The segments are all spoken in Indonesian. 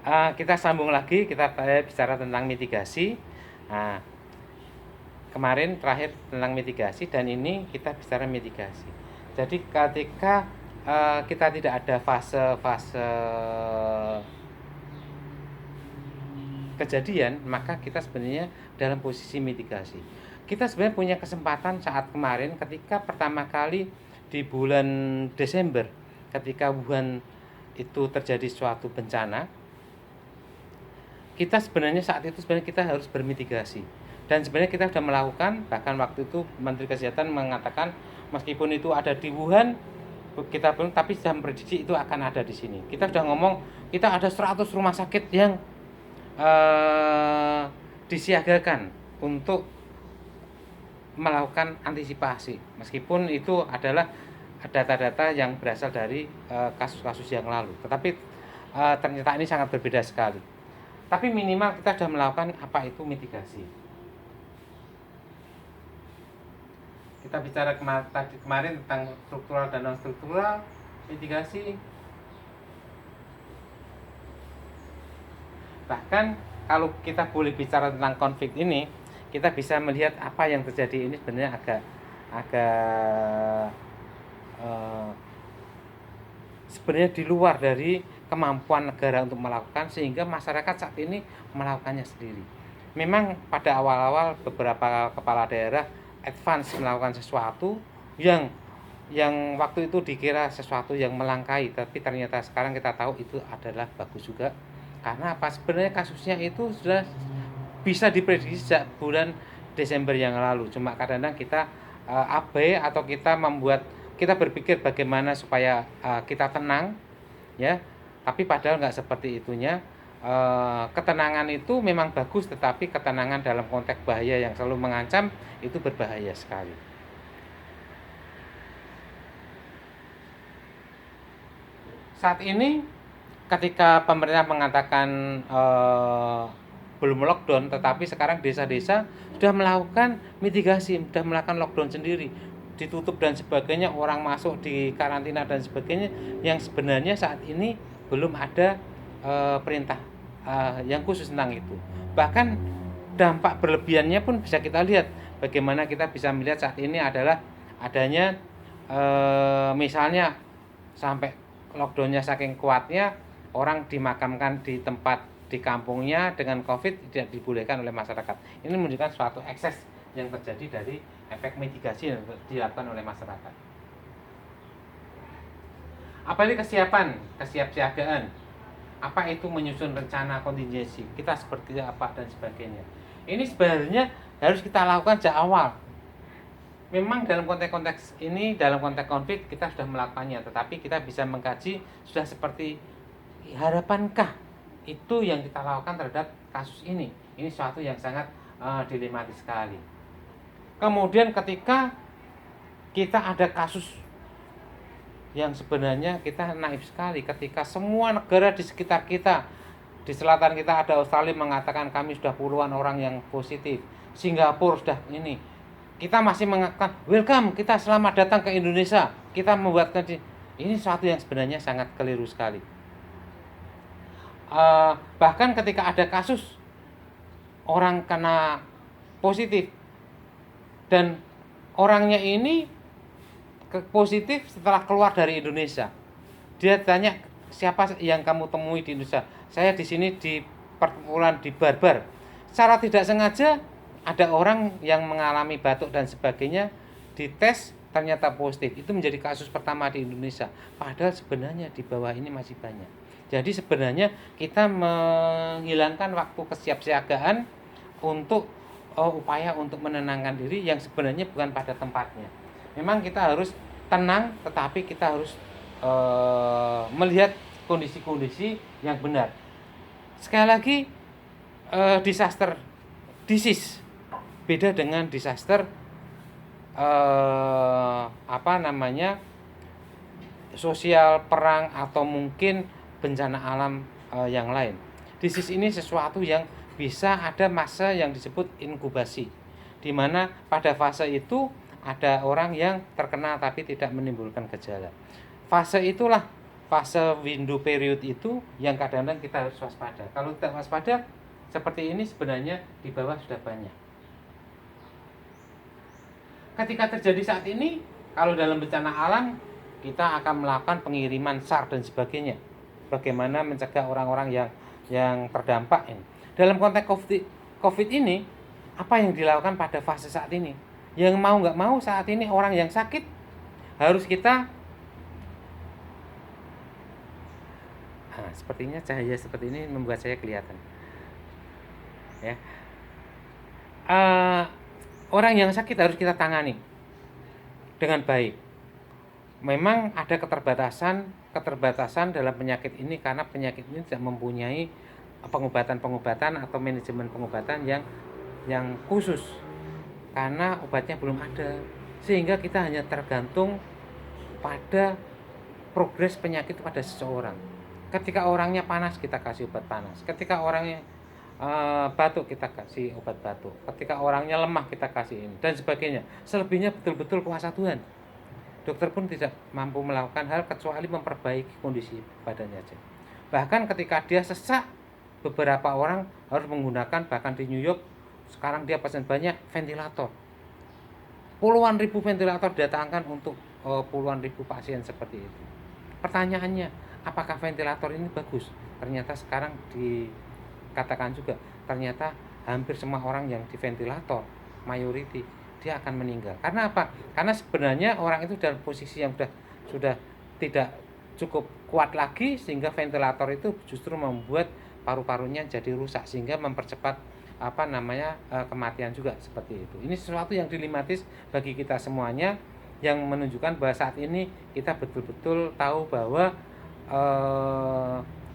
Kita sambung lagi, kita bicara tentang mitigasi. Nah, kemarin terakhir tentang mitigasi dan ini kita bicara mitigasi. Jadi ketika kita tidak ada fase-fase kejadian, maka kita sebenarnya dalam posisi mitigasi. Kita sebenarnya punya kesempatan saat kemarin ketika pertama kali di bulan Desember, ketika Wuhan itu terjadi suatu bencana, kita sebenarnya saat itu sebenarnya kita harus bermitigasi. Dan sebenarnya kita sudah melakukan, bahkan waktu itu Menteri Kesehatan mengatakan meskipun itu ada di Wuhan, kita belum, tapi sudah memprediksi itu akan ada di sini. Kita sudah ngomong kita ada 100 rumah sakit yang disiagakan untuk melakukan antisipasi, meskipun itu adalah data-data yang berasal dari kasus-kasus yang lalu, tetapi ternyata ini sangat berbeda sekali. Tapi minimal kita sudah melakukan apa itu mitigasi. Kita bicara kemarin tentang struktural dan non struktural mitigasi. Bahkan kalau kita boleh bicara tentang konflik ini, kita bisa melihat apa yang terjadi ini sebenarnya agak sebenarnya di luar dari kemampuan negara untuk melakukan, sehingga masyarakat saat ini melakukannya sendiri. Memang pada awal-awal beberapa kepala daerah advance melakukan sesuatu yang waktu itu dikira sesuatu yang melangkai, tapi ternyata sekarang kita tahu itu adalah bagus juga. Karena apa? Sebenarnya kasusnya itu sudah bisa diprediksi sejak bulan Desember yang lalu. Cuma kadang-kadang kita abai atau kita berpikir bagaimana supaya kita tenang, ya. Tapi padahal nggak seperti itunya. Ketenangan itu memang bagus, tetapi ketenangan dalam konteks bahaya yang selalu mengancam itu berbahaya sekali. Saat ini ketika pemerintah mengatakan belum lockdown, tetapi sekarang desa-desa sudah melakukan mitigasi, sudah melakukan lockdown sendiri, ditutup dan sebagainya, orang masuk di karantina dan sebagainya, yang sebenarnya saat ini belum ada perintah yang khusus tentang itu. Bahkan dampak berlebihannya pun bisa kita lihat, bagaimana kita bisa melihat saat ini adalah adanya misalnya sampai lockdownnya saking kuatnya, orang dimakamkan di tempat di kampungnya dengan COVID tidak dibolehkan oleh masyarakat. Ini menunjukkan suatu ekses yang terjadi dari efek mitigasi yang dilakukan oleh masyarakat. Apalagi kesiapsiagaan. Apa itu menyusun rencana kontingensi? Kita seperti apa dan sebagainya. Ini sebenarnya harus kita lakukan sejak awal. Memang dalam konteks ini, dalam konteks konflik kita sudah melakukannya, tetapi kita bisa mengkaji sudah seperti harapankah itu yang kita lakukan terhadap kasus ini. Ini suatu yang sangat dilematis sekali. Kemudian ketika kita ada kasus yang sebenarnya kita naif sekali, ketika semua negara di sekitar kita, di selatan kita ada Australia mengatakan kami sudah puluhan orang yang positif, Singapura sudah ini, kita masih mengatakan welcome, kita selamat datang ke Indonesia, kita membuatkan ini sesuatu yang sebenarnya sangat keliru sekali. Bahkan ketika ada kasus orang kena positif dan orangnya ini positif setelah keluar dari Indonesia, dia tanya siapa yang kamu temui di Indonesia? Saya di sini di perkumpulan di Barbar. Secara tidak sengaja ada orang yang mengalami batuk dan sebagainya, dites ternyata positif. Itu menjadi kasus pertama di Indonesia. Padahal sebenarnya di bawah ini masih banyak. Jadi sebenarnya kita menghilangkan waktu kesiapsiagaan untuk upaya untuk menenangkan diri yang sebenarnya bukan pada tempatnya. Memang kita harus tenang, tetapi kita harus melihat kondisi-kondisi yang benar. Sekali lagi, disease beda dengan disaster sosial, perang, atau mungkin bencana alam yang lain. Disease ini sesuatu yang bisa ada masa yang disebut inkubasi, di mana pada fase itu ada orang yang terkena tapi tidak menimbulkan gejala. Fase itulah fase window period itu yang kadang-kadang kita harus waspada. Kalau tidak waspada seperti ini sebenarnya di bawah sudah banyak. Ketika terjadi saat ini, kalau dalam bencana alam kita akan melakukan pengiriman SAR dan sebagainya. Bagaimana mencegah orang-orang yang terdampak ini. Dalam konteks COVID ini, apa yang dilakukan pada fase saat ini? Yang mau nggak mau saat ini orang yang sakit harus kita, sepertinya cahaya seperti ini membuat saya kelihatan. Ya, orang yang sakit harus kita tangani dengan baik. Memang ada keterbatasan dalam penyakit ini karena penyakit ini tidak mempunyai pengobatan atau manajemen pengobatan yang khusus karena obatnya belum ada, sehingga kita hanya tergantung pada progres penyakit pada seseorang. Ketika orangnya panas kita kasih obat panas, ketika orangnya batuk kita kasih obat batuk, ketika orangnya lemah kita kasih ini dan sebagainya. Selebihnya betul-betul kuasa Tuhan. Dokter pun tidak mampu melakukan hal kecuali memperbaiki kondisi badannya aja. Bahkan ketika dia sesak, beberapa orang harus menggunakan, bahkan di New York sekarang dia pasien banyak ventilator. Puluhan ribu ventilator didatangkan untuk puluhan ribu pasien seperti itu. Pertanyaannya, apakah ventilator ini bagus? Ternyata sekarang dikatakan juga, ternyata hampir semua orang yang di ventilator, mayoriti, dia akan meninggal. Karena apa? Karena sebenarnya orang itu dalam posisi yang sudah tidak cukup kuat lagi, sehingga ventilator itu justru membuat paru-parunya jadi rusak sehingga mempercepat kematian juga seperti itu. Ini sesuatu yang dilematis bagi kita semuanya, yang menunjukkan bahwa saat ini kita betul-betul tahu bahwa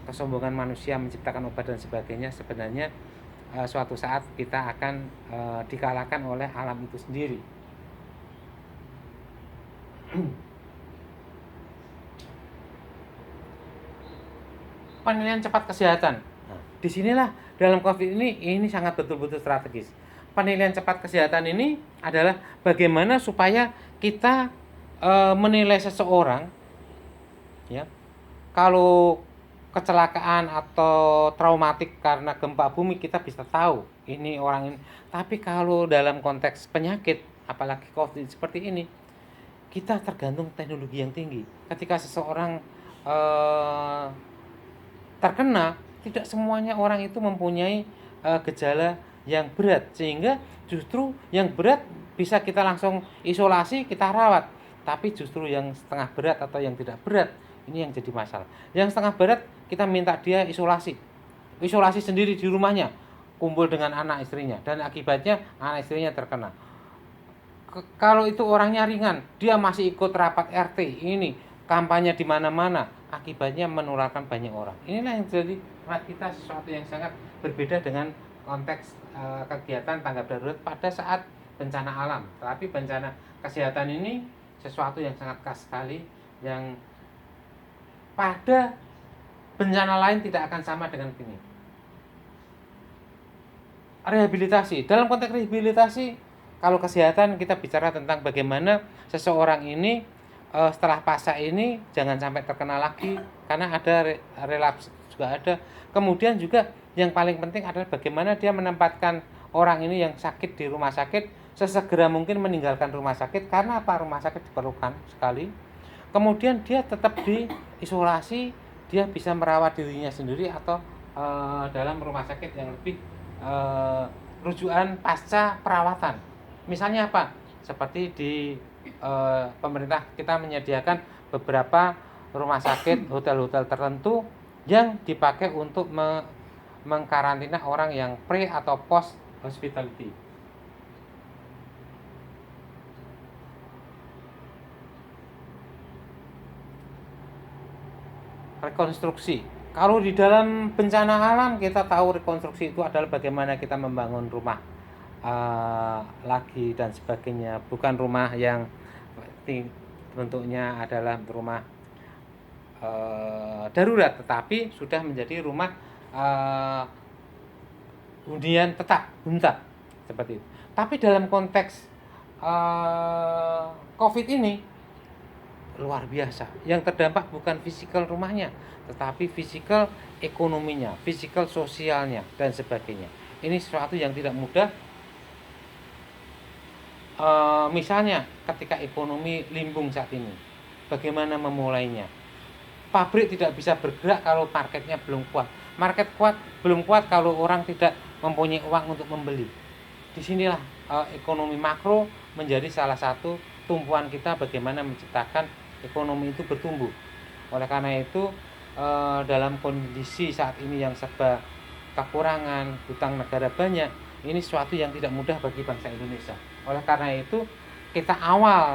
kesombongan manusia menciptakan obat dan sebagainya sebenarnya suatu saat kita akan dikalahkan oleh alam itu sendiri. Penilaian cepat kesehatan. Nah, disinilah dalam COVID ini sangat betul-betul strategis. Penilaian cepat kesehatan ini adalah bagaimana supaya kita menilai seseorang, ya, kalau kecelakaan atau traumatik karena gempa bumi kita bisa tahu ini orang ini. Tapi kalau dalam konteks penyakit, apalagi COVID seperti ini, kita tergantung teknologi yang tinggi. Ketika seseorang terkena, tidak semuanya orang itu mempunyai gejala yang berat, sehingga justru yang berat bisa kita langsung isolasi, kita rawat. Tapi justru yang setengah berat atau yang tidak berat, ini yang jadi masalah. Yang setengah berat kita minta dia isolasi sendiri di rumahnya, kumpul dengan anak istrinya, dan akibatnya anak istrinya terkena. Kalau itu orangnya ringan, dia masih ikut rapat RT, ini kampanye di mana-mana, akibatnya menularkan banyak orang. Inilah yang jadi kita sesuatu yang sangat berbeda dengan konteks kegiatan tanggap darurat pada saat bencana alam. Tapi bencana kesehatan ini sesuatu yang sangat khas sekali, yang pada bencana lain tidak akan sama dengan ini. Rehabilitasi. Dalam konteks rehabilitasi, kalau kesehatan kita bicara tentang bagaimana seseorang ini setelah pasca ini jangan sampai terkena lagi, karena ada relapse juga ada. Kemudian juga yang paling penting adalah bagaimana dia menempatkan orang ini yang sakit di rumah sakit sesegera mungkin meninggalkan rumah sakit. Karena apa? Rumah sakit diperlukan sekali. Kemudian dia tetap diisolasi, dia bisa merawat dirinya sendiri atau dalam rumah sakit yang lebih rujukan pasca perawatan. Misalnya apa? Seperti di pemerintah kita menyediakan beberapa rumah sakit, hotel-hotel tertentu yang dipakai untuk mengkarantina orang yang pre atau post hospitality. Rekonstruksi. Kalau di dalam bencana alam kita tahu rekonstruksi itu adalah bagaimana kita membangun rumah lagi dan sebagainya. Bukan rumah yang bentuknya adalah rumah darurat, tetapi sudah menjadi rumah hunian tetap, huntap seperti itu. Tapi dalam konteks COVID ini luar biasa. Yang terdampak bukan fisikal rumahnya, tetapi fisikal ekonominya, fisikal sosialnya, dan sebagainya. Ini sesuatu yang tidak mudah. Misalnya ketika ekonomi limbung saat ini, bagaimana memulainya? Pabrik tidak bisa bergerak kalau marketnya belum kuat. Market kuat belum kuat kalau orang tidak mempunyai uang untuk membeli. Disinilah ekonomi makro menjadi salah satu tumpuan kita bagaimana menciptakan ekonomi itu bertumbuh. Oleh karena itu dalam kondisi saat ini yang serba kekurangan, hutang negara banyak, ini sesuatu yang tidak mudah bagi bangsa Indonesia. Oleh karena itu kita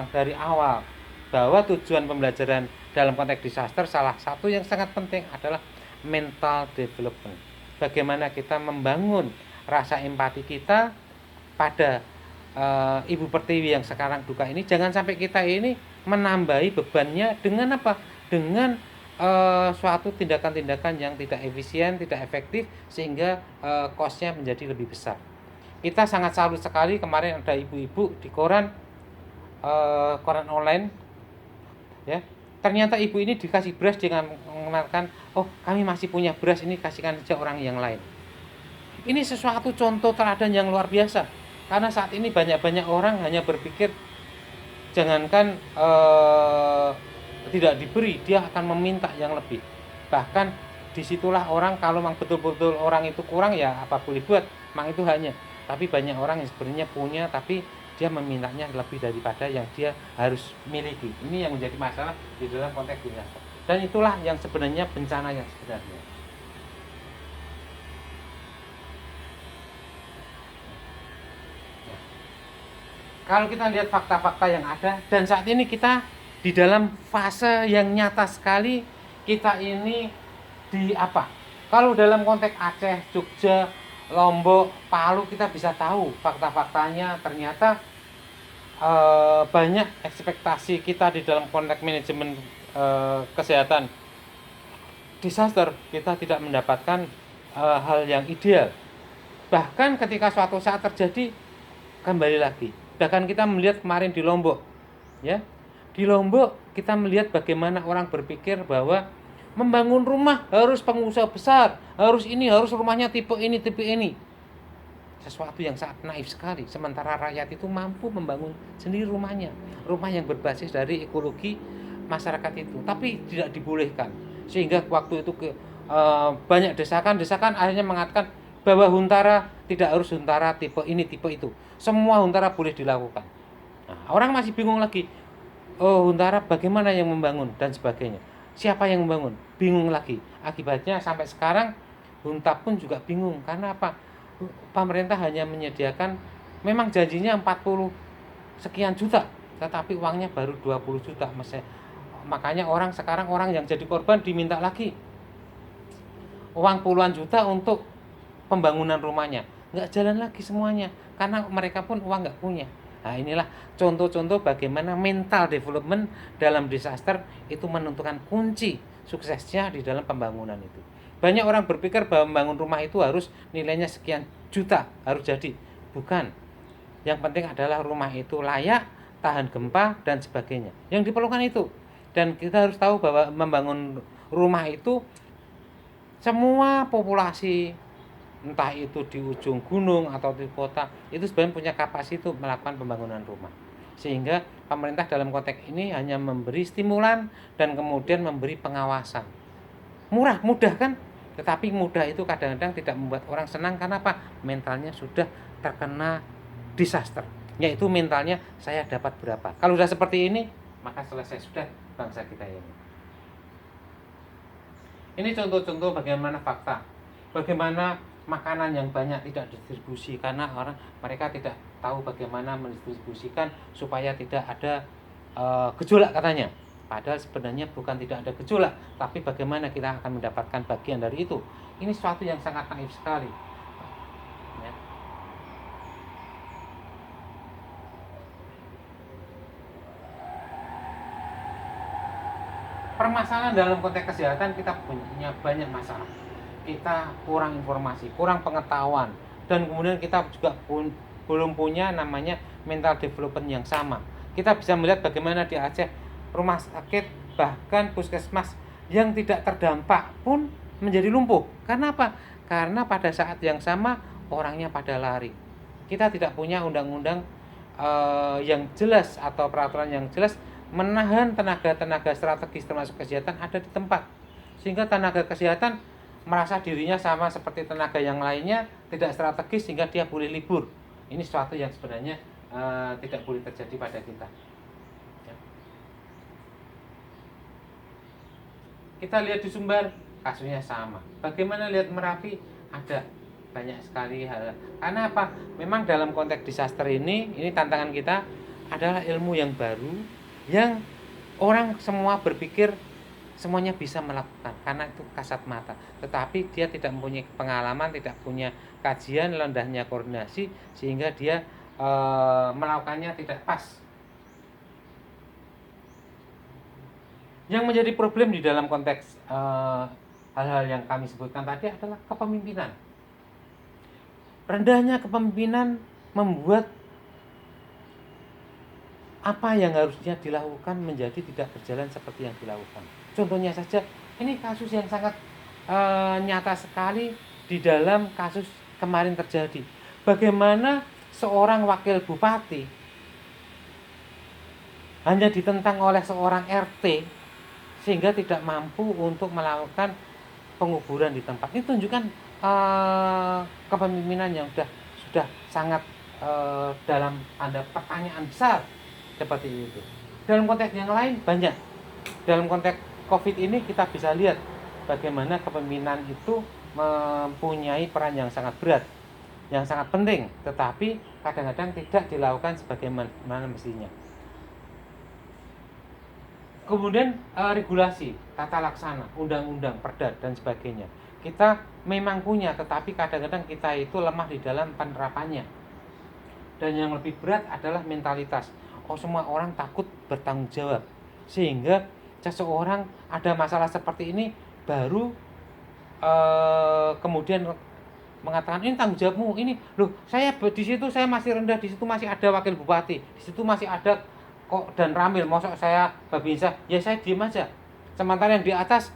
dari awal bahwa tujuan pembelajaran dalam konteks disaster salah satu yang sangat penting adalah mental development. Bagaimana kita membangun rasa empati kita pada Ibu Pertiwi yang sekarang duka ini. Jangan sampai kita ini menambahi bebannya dengan apa? Dengan suatu tindakan-tindakan yang tidak efisien, tidak efektif, sehingga cost-nya menjadi lebih besar. Kita sangat salut sekali kemarin ada ibu-ibu di koran online, ya. Ternyata ibu ini dikasih beras dengan mengatakan, oh kami masih punya beras, ini kasihkan saja orang yang lain. Ini sesuatu contoh teladan yang luar biasa. Karena saat ini banyak-banyak orang hanya berpikir jangankan tidak diberi, dia akan meminta yang lebih. Bahkan disitulah orang kalau memang betul-betul orang itu kurang, ya apa boleh buat, memang itu hanya. Tapi banyak orang yang sebenarnya punya tapi dia memintanya lebih daripada yang dia harus miliki. Ini yang menjadi masalah di dalam konteks dunia. Dan itulah yang sebenarnya bencana yang sebenarnya. Kalau kita lihat fakta-fakta yang ada, dan saat ini kita di dalam fase yang nyata sekali, kita ini di apa? Kalau dalam konteks Aceh, Jogja, Lombok, Palu, kita bisa tahu fakta-faktanya. Ternyata banyak ekspektasi kita di dalam konteks manajemen kesehatan disaster, kita tidak mendapatkan hal yang ideal. Bahkan ketika suatu saat terjadi, kembali lagi. Bahkan kita melihat kemarin di Lombok, ya, di Lombok kita melihat bagaimana orang berpikir bahwa membangun rumah harus pengusaha besar, harus rumahnya tipe ini. Sesuatu yang sangat naif sekali. Sementara rakyat itu mampu membangun sendiri rumahnya, rumah yang berbasis dari ekologi masyarakat itu, tapi tidak dibolehkan. Sehingga waktu itu banyak desakan akhirnya mengatakan bahwa huntara tidak harus huntara tipe ini tipe itu, semua huntara boleh dilakukan. Nah, orang masih bingung lagi, oh huntara bagaimana yang membangun dan sebagainya, siapa yang membangun, bingung lagi. Akibatnya sampai sekarang Hunta pun juga bingung. Karena apa? Pemerintah hanya menyediakan, memang janjinya 40 sekian juta, tetapi uangnya baru 20 juta. Makanya sekarang orang yang jadi korban diminta lagi uang puluhan juta untuk pembangunan rumahnya. Nggak jalan lagi semuanya, karena mereka pun uang nggak punya. Nah inilah contoh-contoh bagaimana mental development dalam disaster itu menentukan kunci suksesnya di dalam pembangunan itu. Banyak orang berpikir bahwa membangun rumah itu harus nilainya sekian juta, harus jadi. Bukan. Yang penting adalah rumah itu layak, tahan gempa, dan sebagainya. Yang diperlukan itu. Dan kita harus tahu bahwa membangun rumah itu semua populasi, entah itu di ujung gunung atau di kota, itu sebenarnya punya kapasitas untuk melakukan pembangunan rumah. Sehingga pemerintah dalam konteks ini hanya memberi stimulan dan kemudian memberi pengawasan. Mudah kan? Tetapi mudah itu kadang-kadang tidak membuat orang senang. Karena apa? Mentalnya sudah terkena disaster, yaitu mentalnya saya dapat berapa. Kalau sudah seperti ini, maka selesai sudah bangsa kita ini. Ini contoh-contoh bagaimana fakta, bagaimana makanan yang banyak tidak didistribusi karena mereka tidak tahu bagaimana mendistribusikan supaya tidak ada gejolak katanya. Padahal sebenarnya bukan tidak ada gejolak, tapi bagaimana kita akan mendapatkan bagian dari itu. Ini sesuatu yang sangat naif sekali. Ya. Permasalahan dalam konteks kesehatan, kita punya banyak masalah. Kita kurang informasi, kurang pengetahuan, dan kemudian kita juga belum punya namanya mental development yang sama. Kita bisa melihat bagaimana di Aceh rumah sakit, bahkan puskesmas yang tidak terdampak pun menjadi lumpuh. Karena apa? Karena pada saat yang sama orangnya pada lari. Kita tidak punya undang-undang yang jelas atau peraturan yang jelas menahan tenaga-tenaga strategis termasuk kesehatan ada di tempat. Sehingga tenaga kesehatan merasa dirinya sama seperti tenaga yang lainnya, tidak strategis sehingga dia boleh libur. Ini sesuatu yang sebenarnya tidak boleh terjadi pada kita. Ya. Kita lihat di Sumbar, kasusnya sama. Bagaimana lihat Merapi, ada banyak sekali hal. Karena apa? Memang dalam konteks disaster ini tantangan kita adalah ilmu yang baru yang orang semua berpikir semuanya bisa melakukan karena itu kasat mata. Tetapi dia tidak mempunyai pengalaman, tidak punya kajian, rendahnya koordinasi sehingga dia melakukannya tidak pas. Yang menjadi problem di dalam konteks hal-hal yang kami sebutkan tadi adalah kepemimpinan. Rendahnya kepemimpinan membuat apa yang harusnya dilakukan menjadi tidak berjalan seperti yang dilakukan. Contohnya saja, ini kasus yang sangat nyata sekali di dalam kasus kemarin terjadi. Bagaimana seorang wakil bupati hanya ditentang oleh seorang RT sehingga tidak mampu untuk melakukan penguburan di tempat. Ini tunjukkan kepemimpinan yang sudah sangat dalam tanda pertanyaan besar seperti itu. Dalam konteks yang lain banyak. Dalam konteks COVID ini kita bisa lihat bagaimana kepemimpinan itu mempunyai peran yang sangat berat, yang sangat penting, tetapi kadang-kadang tidak dilakukan sebagaimana mestinya. Kemudian regulasi, tata laksana, undang-undang, perda dan sebagainya. Kita memang punya, tetapi kadang-kadang kita itu lemah di dalam penerapannya. Dan yang lebih berat adalah mentalitas. Semua orang takut bertanggung jawab. Sehingga seseorang ada masalah seperti ini baru kemudian mengatakan ini tanggung jawabmu, ini loh saya di situ saya masih rendah, di situ masih ada wakil bupati, di situ masih ada kok dan Ramil, mosok saya Babinsa, ya saya diem aja. Sementara yang di atas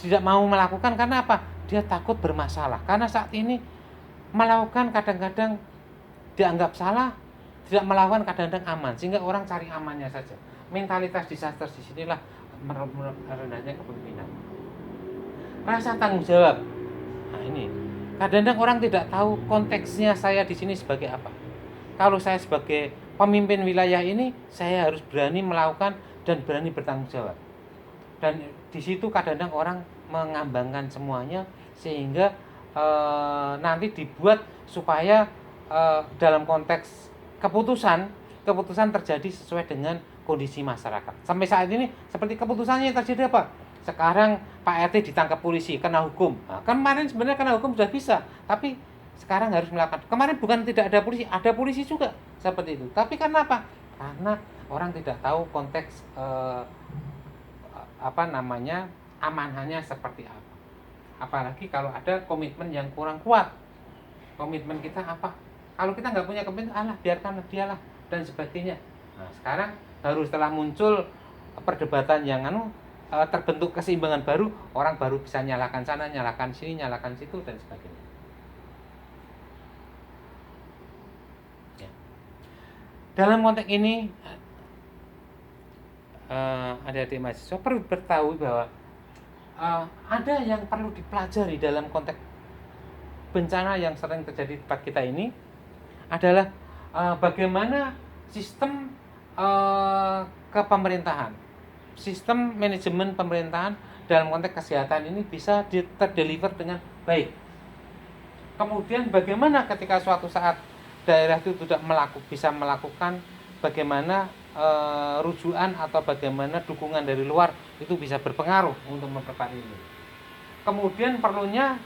tidak mau melakukan karena apa? Dia takut bermasalah. Karena saat ini melakukan kadang-kadang dianggap salah, tidak melakukan kadang-kadang aman, sehingga orang cari amannya saja. Mentalitas disaster di sinilah rendahnya kepemimpinan. Rasa tanggung jawab. Nah ini, kadang-kadang orang tidak tahu konteksnya saya di sini sebagai apa. Kalau saya sebagai pemimpin wilayah ini, saya harus berani melakukan dan berani bertanggung jawab. Dan di situ kadang-kadang orang mengambangkan semuanya sehingga nanti dibuat supaya dalam konteks keputusan terjadi sesuai dengan kondisi masyarakat. Sampai saat ini seperti keputusannya yang terjadi apa? Sekarang Pak RT ditangkap polisi, kena hukum. Nah, kemarin sebenarnya kena hukum sudah bisa, tapi sekarang harus melakukan. Kemarin bukan tidak ada polisi juga seperti itu. Tapi karena apa? Karena orang tidak tahu konteks amanahnya seperti apa. Apalagi kalau ada komitmen yang kurang kuat. Komitmen kita apa? Kalau kita nggak punya komitmen, biarkan dialah dan sebagainya. Nah, sekarang baru setelah muncul perdebatan yang terbentuk keseimbangan baru, orang baru bisa nyalakan sana, nyalakan sini, nyalakan situ dan sebagainya. Ya. Dalam konteks ini adik-adik mahasiswa perlu bertahu bahwa ada yang perlu dipelajari dalam konteks bencana yang sering terjadi di tempat kita ini adalah bagaimana sistem kepemerintahan, sistem manajemen pemerintahan dalam konteks kesehatan ini bisa terdeliver dengan baik. Kemudian bagaimana ketika suatu saat daerah itu tidak bisa melakukan bagaimana rujukan atau bagaimana dukungan dari luar itu bisa berpengaruh untuk mempercepat ini. Kemudian perlunya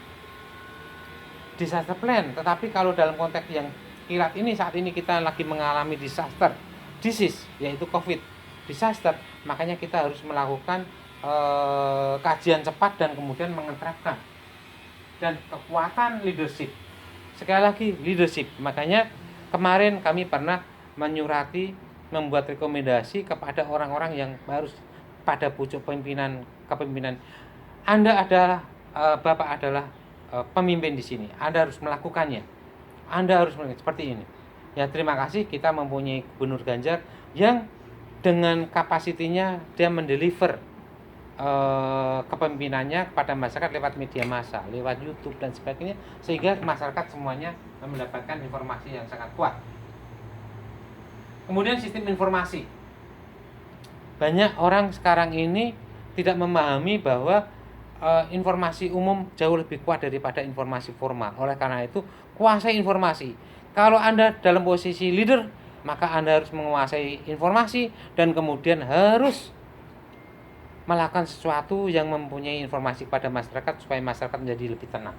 disaster plan, tetapi kalau dalam konteks yang kilat ini saat ini kita lagi mengalami disease yaitu COVID disaster, makanya kita harus melakukan kajian cepat dan kemudian menerapkan dan kekuatan leadership. Sekali lagi leadership. Makanya kemarin kami pernah menyurati membuat rekomendasi kepada orang-orang yang harus pada pucuk kepemimpinan. Anda adalah Bapak adalah pemimpin di sini. Anda harus melakukannya. Anda harus melakukan seperti ini. Ya, terima kasih kita mempunyai Gubernur Ganjar yang dengan kapasitinya dia mendeliver kepemimpinannya kepada masyarakat lewat media massa, lewat YouTube dan sebagainya, sehingga masyarakat semuanya mendapatkan informasi yang sangat kuat. Kemudian sistem informasi. Banyak orang sekarang ini tidak memahami bahwa informasi umum jauh lebih kuat daripada informasi formal. Oleh karena itu, kuasai informasi. Kalau Anda dalam posisi leader, maka Anda harus menguasai informasi dan kemudian harus melakukan sesuatu yang mempunyai informasi kepada masyarakat supaya masyarakat menjadi lebih tenang.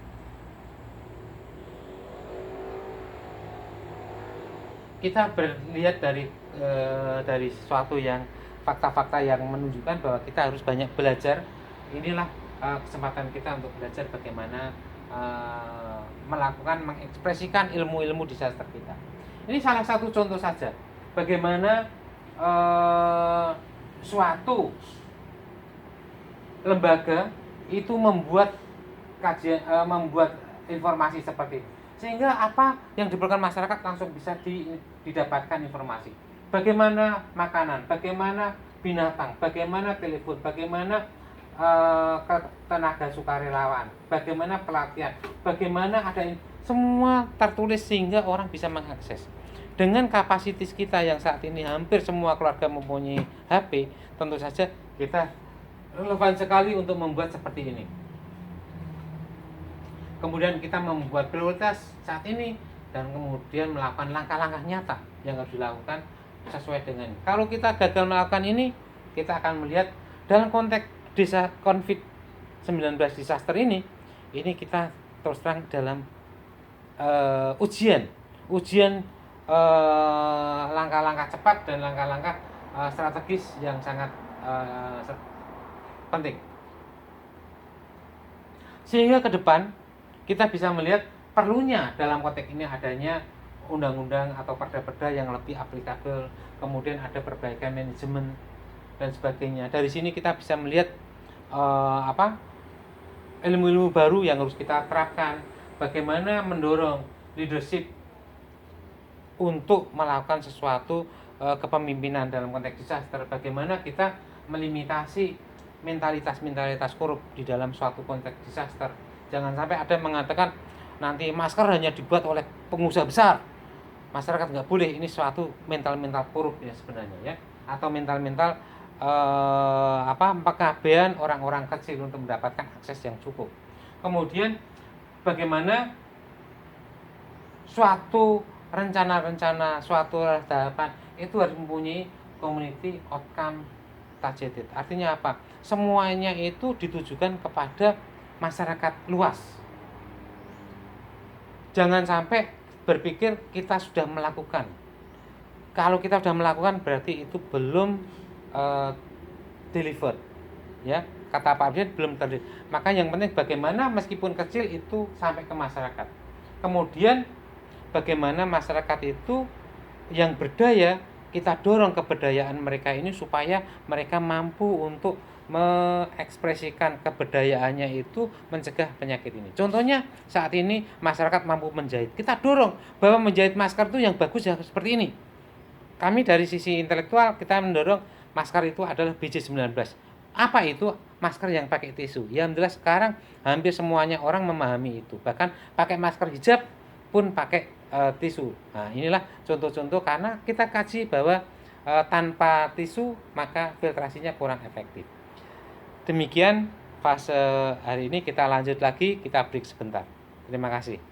Kita berlihat dari sesuatu yang fakta-fakta yang menunjukkan bahwa kita harus banyak belajar. Inilah kesempatan kita untuk belajar bagaimana mengekspresikan ilmu-ilmu disaster kita. Ini salah satu contoh saja bagaimana suatu lembaga itu membuat kajian, membuat informasi seperti itu. Sehingga apa yang diperlukan masyarakat langsung bisa didapatkan informasi. Bagaimana makanan, bagaimana binatang, bagaimana telepon, bagaimana tenaga sukarelawan, bagaimana pelatihan, bagaimana ada semua tertulis sehingga orang bisa mengakses. Dengan kapasitas kita yang saat ini hampir semua keluarga mempunyai HP, tentu saja kita relevan sekali untuk membuat seperti ini. Kemudian kita membuat prioritas saat ini dan kemudian melakukan langkah-langkah nyata yang harus dilakukan sesuai dengan. Kalau kita gagal melakukan ini, kita akan melihat dalam konteks COVID-19 disaster ini kita terus terang dalam ujian langkah-langkah cepat dan langkah-langkah strategis yang sangat penting. Sehingga ke depan kita bisa melihat perlunya dalam konteks ini adanya undang-undang atau perda-perda yang lebih aplikabel, kemudian ada perbaikan manajemen dan sebagainya. Dari sini kita bisa melihat ilmu-ilmu baru yang harus kita terapkan, bagaimana mendorong leadership untuk melakukan sesuatu kepemimpinan dalam konteks disaster, bagaimana kita melimitasi mentalitas korup di dalam suatu konteks disaster. Jangan sampai ada yang mengatakan nanti masker hanya dibuat oleh pengusaha besar, masyarakat nggak boleh. Ini suatu mental korup ya sebenarnya ya, atau mental pengabaian orang-orang kecil untuk mendapatkan akses yang cukup. Kemudian bagaimana suatu rencana, suatu tahapan itu harus mempunyai community outcome targeted. Artinya apa? Semuanya itu ditujukan kepada masyarakat luas. Jangan sampai berpikir kita sudah melakukan. Kalau kita sudah melakukan berarti itu belum delivered. Ya, kata Pak Presiden belum terdeliver. Maka yang penting bagaimana meskipun kecil itu sampai ke masyarakat. Kemudian bagaimana masyarakat itu yang berdaya, kita dorong keberdayaan mereka ini supaya mereka mampu untuk mengekspresikan keberdayaannya itu mencegah penyakit ini. Contohnya saat ini masyarakat mampu menjahit. Kita dorong bahwa menjahit masker itu yang bagus ya seperti ini. Kami dari sisi intelektual kita mendorong masker itu adalah BJ19. Apa itu? Masker yang pakai tisu. Ya alhamdulillah sekarang hampir semuanya orang memahami itu. Bahkan pakai masker hijab pun pakai tisu. Nah, inilah contoh-contoh karena kita kaji bahwa tanpa tisu maka filtrasinya kurang efektif. Demikian fase hari ini, kita lanjut lagi, kita break sebentar. Terima kasih.